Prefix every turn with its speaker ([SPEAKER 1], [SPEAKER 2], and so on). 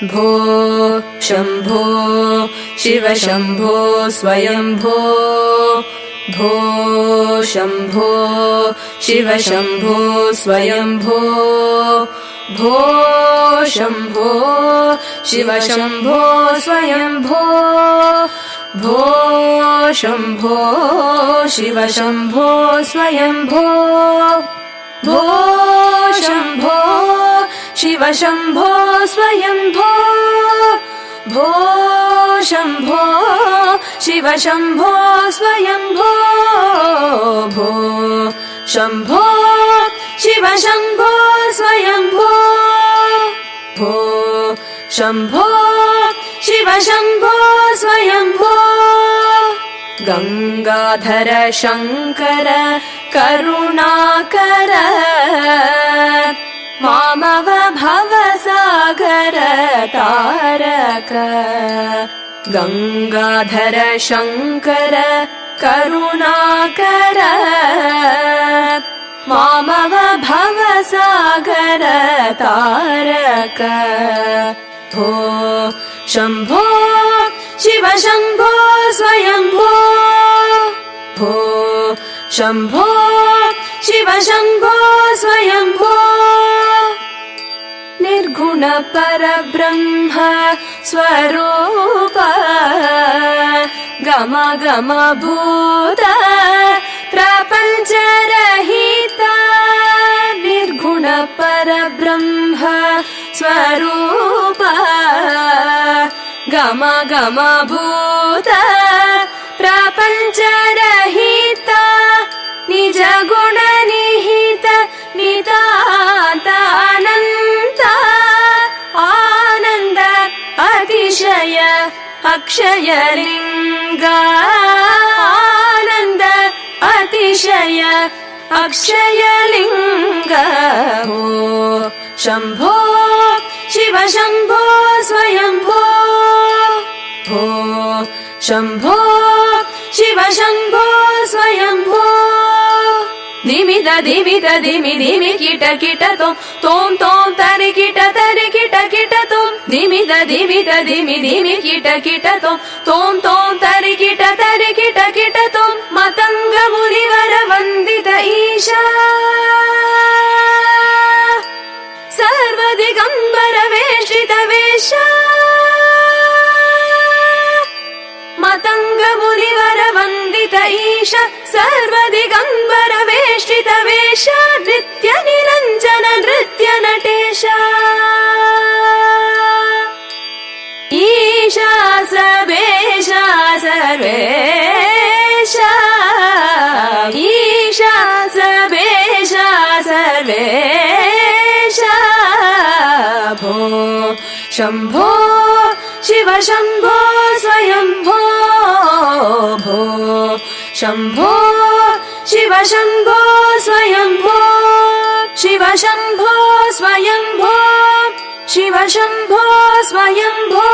[SPEAKER 1] भो शम्भो शिव शम्भो स्वयम्भो भो शम्भो शिव शम्भो स्वयम्भो भो शम्भो शिव शम्भो स्वयम्भो भो शम्भो शिव शम्भो स्वयम्भो भो शम्भो शिव शम्भो स्वयम्भो भो शम्भो शिव शम्भो स्वयम्भो भो शम्भो शिव शम्भो स्वयम्भो भो शम्भो शिव शम्भो स्वयम्भो गंगाधर शंकर करुणाकर मामव भवसागर तारक गंगाधर शंकर करुणाकर मामव भवसागर तारक भो शम्भो शिव शम्भो स्वयम्भो भो शम्भो शिव शम्भो स्वयम्भो निर्गुण परब्रह्म स्वरूप गम गम भूत प्रपञ्च रहित निर्गुण परब्रह्म स्वरूप गम गम भूत प्रपञ्च रहित निज गुण निहित नितानन्त आनन्द अतिशय अक्षय लिंग आनन्द अतिशय अक्षय लिंग भो शम्भो शिव शम्भो स्वयम्भो भो शम्भो शिव शम्भो स्वयम्भो दिमिद दिमिद दिमि दिमि किट किट तोम तोम तरि किट तोम दिमिद दिमिद दिमि दिमि किट किट तोम तोम तरि किट तोम मतंग मुनिवर वंदित ईशा सर्व दिगंबर वेशित वेशा मतंग मुनिवर वंदित ईश सर्व दिगंबर वेष्टित वेश नृत्य निरंजन नृत्य नटेश ईशा सर्वेशा सर्वेश ईशा सर्वेशा सर्वेश भो शम्भो शिव शम्भो स्वयम्भो भो शम्भो शिव शम्भो स्वयम्भो शिव शम्भो स्वयम्भो शिव शम्भो स्वयम्भो